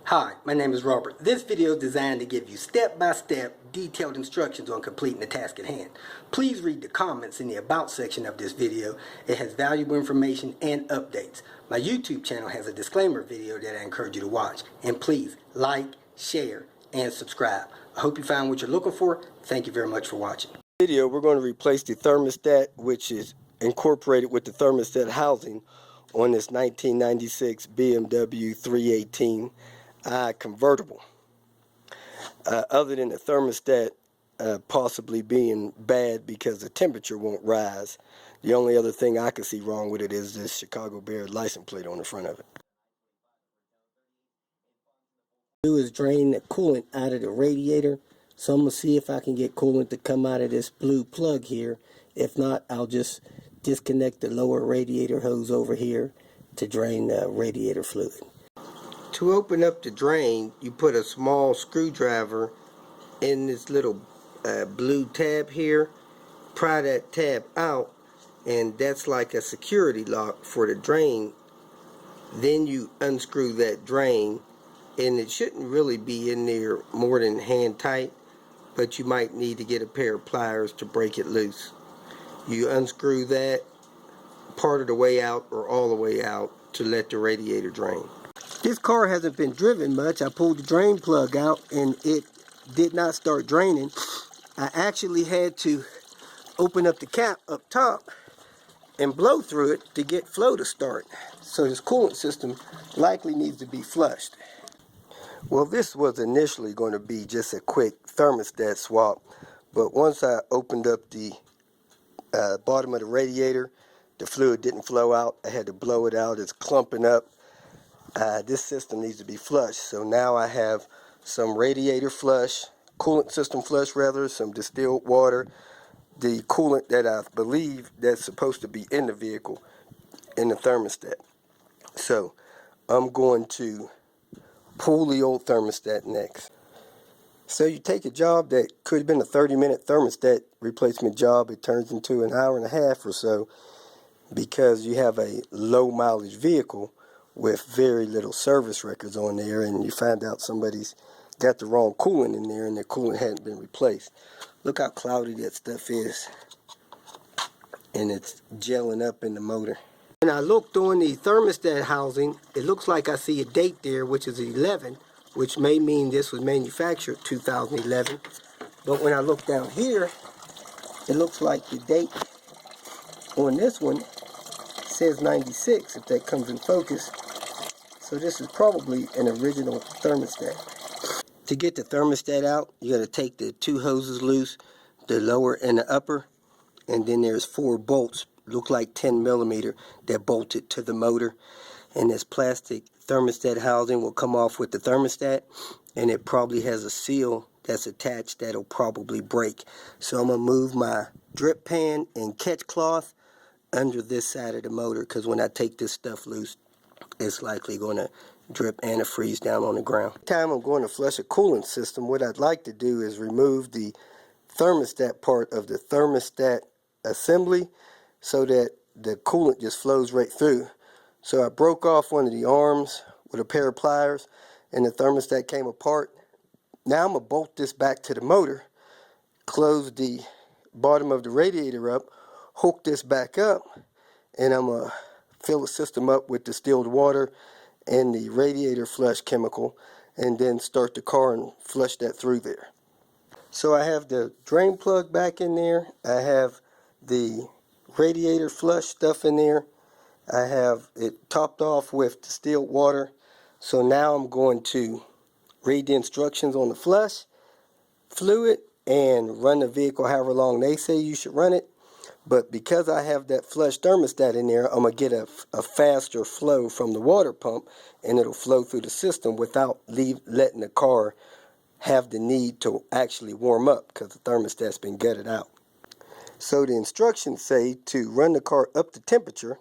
Hi, my name is Robert. This video is designed to give you step-by-step detailed instructions on completing the task at hand. Please read the comments in the About section of this video. It has valuable information and updates. My YouTube channel has a disclaimer video that I encourage you to watch. And please like, share, and subscribe. I hope you found what you're looking for. Thank you very much for watching. Video, we're going to replace the thermostat, which is incorporated with the thermostat housing on this 1996 BMW 318i convertible. Other than the thermostat possibly being bad because the temperature won't rise, the only other thing I can see wrong with it is this Chicago Bear license plate on the front of it. Do is drain the coolant out of the radiator. So I'm going to see if I can get coolant to come out of this blue plug here. If not, I'll just disconnect the lower radiator hose over here to drain the radiator fluid. To open up the drain, you put a small screwdriver in this little blue tab here. Pry that tab out, and that's like a security lock for the drain. Then you unscrew that drain, and it shouldn't really be in there more than hand tight, but you might need to get a pair of pliers to break it loose. You unscrew that part of the way out or all the way out to let the radiator drain. This car hasn't been driven much. I pulled the drain plug out and it did not start draining. I actually had to open up the cap up top and blow through it to get flow to start. So this coolant system likely needs to be flushed. Well, this was initially going to be just a quick thermostat swap, but once I opened up the bottom of the radiator, the fluid didn't flow out. I had to blow it out. It's clumping up. This system needs to be flushed. So now I have some radiator flush, coolant system flush rather, some distilled water, the coolant that I believe that's supposed to be in the vehicle, in the thermostat. So I'm going to pull the old thermostat next. So you take a job that could have been a 30-minute thermostat replacement job, it turns into an hour and a half or so because you have a low mileage vehicle with very little service records on there, and you find out somebody's got the wrong coolant in there and the coolant hadn't been replaced. Look how cloudy that stuff is, and it's gelling up in the motor. When I looked on the thermostat housing, it looks like I see a date there, which is 11, which may mean this was manufactured 2011. But when I look down here, it looks like the date on this one says 96, if that comes in focus. So this is probably an original thermostat. To get the thermostat out, you got to take the two hoses loose, the lower and the upper, and then there's 4 bolts, look like 10 millimeter, that bolt it to the motor. And this plastic thermostat housing will come off with the thermostat, and it probably has a seal that's attached that'll probably break. So I'm going to move my drip pan and catch cloth under this side of the motor, because when I take this stuff loose, it's likely going to drip antifreeze down on the ground. Every time I'm going to flush a coolant system, what I'd like to do is remove the thermostat part of the thermostat assembly so that the coolant just flows right through. So I broke off one of the arms with a pair of pliers, and the thermostat came apart. Now I'm going to bolt this back to the motor, close the bottom of the radiator up, hook this back up, and I'm going to fill the system up with distilled water and the radiator flush chemical, and then start the car and flush that through there. So I have the drain plug back in there. I have the radiator flush stuff in there. I have it topped off with distilled water. So now I'm going to read the instructions on the flush fluid and run the vehicle however long they say you should run it. But because I have that flush thermostat in there, I'm going to get a faster flow from the water pump, and it'll flow through the system without letting the car have the need to actually warm up because the thermostat's been gutted out. So the instructions say to run the car up to temperature.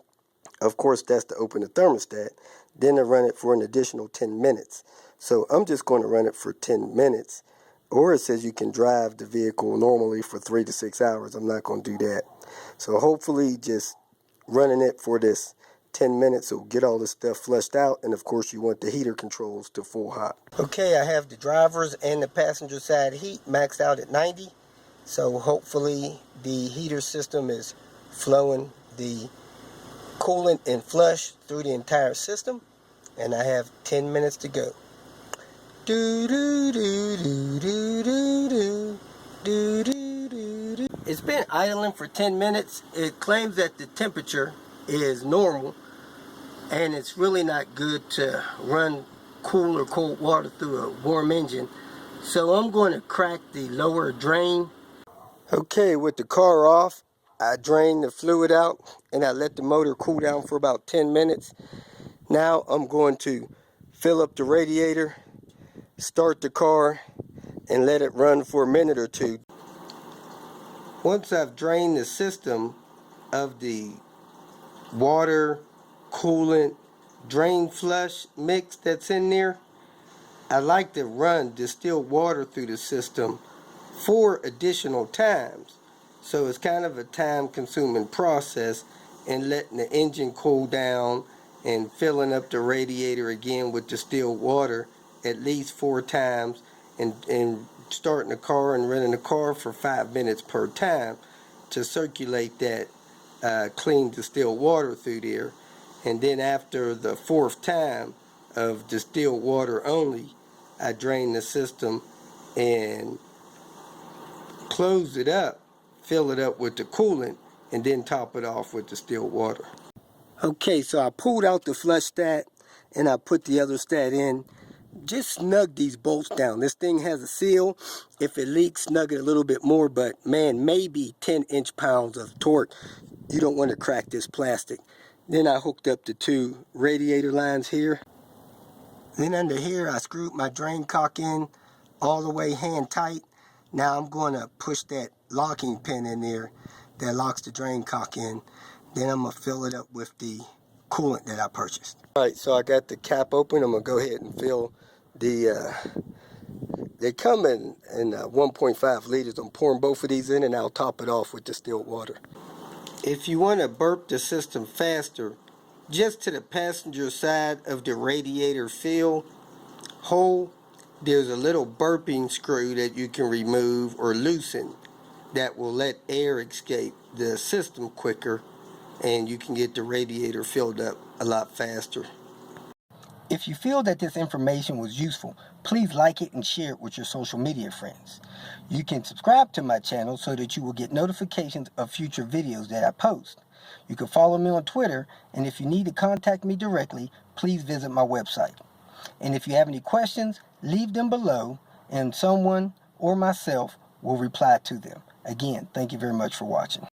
Of course, that's to open the thermostat. Then to run it for an additional 10 minutes. So I'm just going to run it for 10 minutes. Or it says you can drive the vehicle normally for 3 to 6 hours. I'm not going to do that. So hopefully just running it for this 10 minutes, so get all this stuff flushed out, and of course you want the heater controls to full hot. Okay, I have the driver's and the passenger side heat maxed out at 90, so hopefully the heater system is flowing the coolant and flush through the entire system, and I have 10 minutes to go. It's been idling for 10 minutes. It claims that the temperature is normal, and it's really not good to run cool or cold water through a warm engine. So I'm going to crack the lower drain. Okay, with the car off, I drained the fluid out and I let the motor cool down for about 10 minutes. Now I'm going to fill up the radiator, start the car, and let it run for a minute or two. Once I've drained the system of the water, coolant, drain flush mix that's in there, I like to run distilled water through the system 4 additional times. So it's kind of a time-consuming process, and letting the engine cool down and filling up the radiator again with distilled water at least 4 times, and starting the car and running the car for 5 minutes per time to circulate that clean distilled water through there. And then after the 4th time of distilled water only, I drain the system and close it up, fill it up with the coolant, and then top it off with distilled water. Okay, so I pulled out the flush stat and I put the other stat in. Just snug these bolts down. This thing has a seal. If it leaks, snug it a little bit more, but man, maybe 10 inch-pounds of torque. You don't want to crack this plastic. Then I hooked up the 2 radiator lines here. Then under here, I screwed my drain cock in all the way hand tight. Now I'm going to push that locking pin in there that locks the drain cock in. Then I'm going to fill it up with the coolant that I purchased. Alright, so I got the cap open. I'm going to go ahead and fill the, they come in 1.5 liters. I'm pouring both of these in, and I'll top it off with distilled water. If you want to burp the system faster, just to the passenger side of the radiator fill hole, there's a little burping screw that you can remove or loosen that will let air escape the system quicker, and you can get the radiator filled up a lot faster. If you feel that this information was useful, please like it and share it with your social media friends. You can subscribe to my channel so that you will get notifications of future videos that I post. You can follow me on Twitter, and if you need to contact me directly, please visit my website. And if you have any questions, leave them below, and someone or myself will reply to them. Again, thank you very much for watching.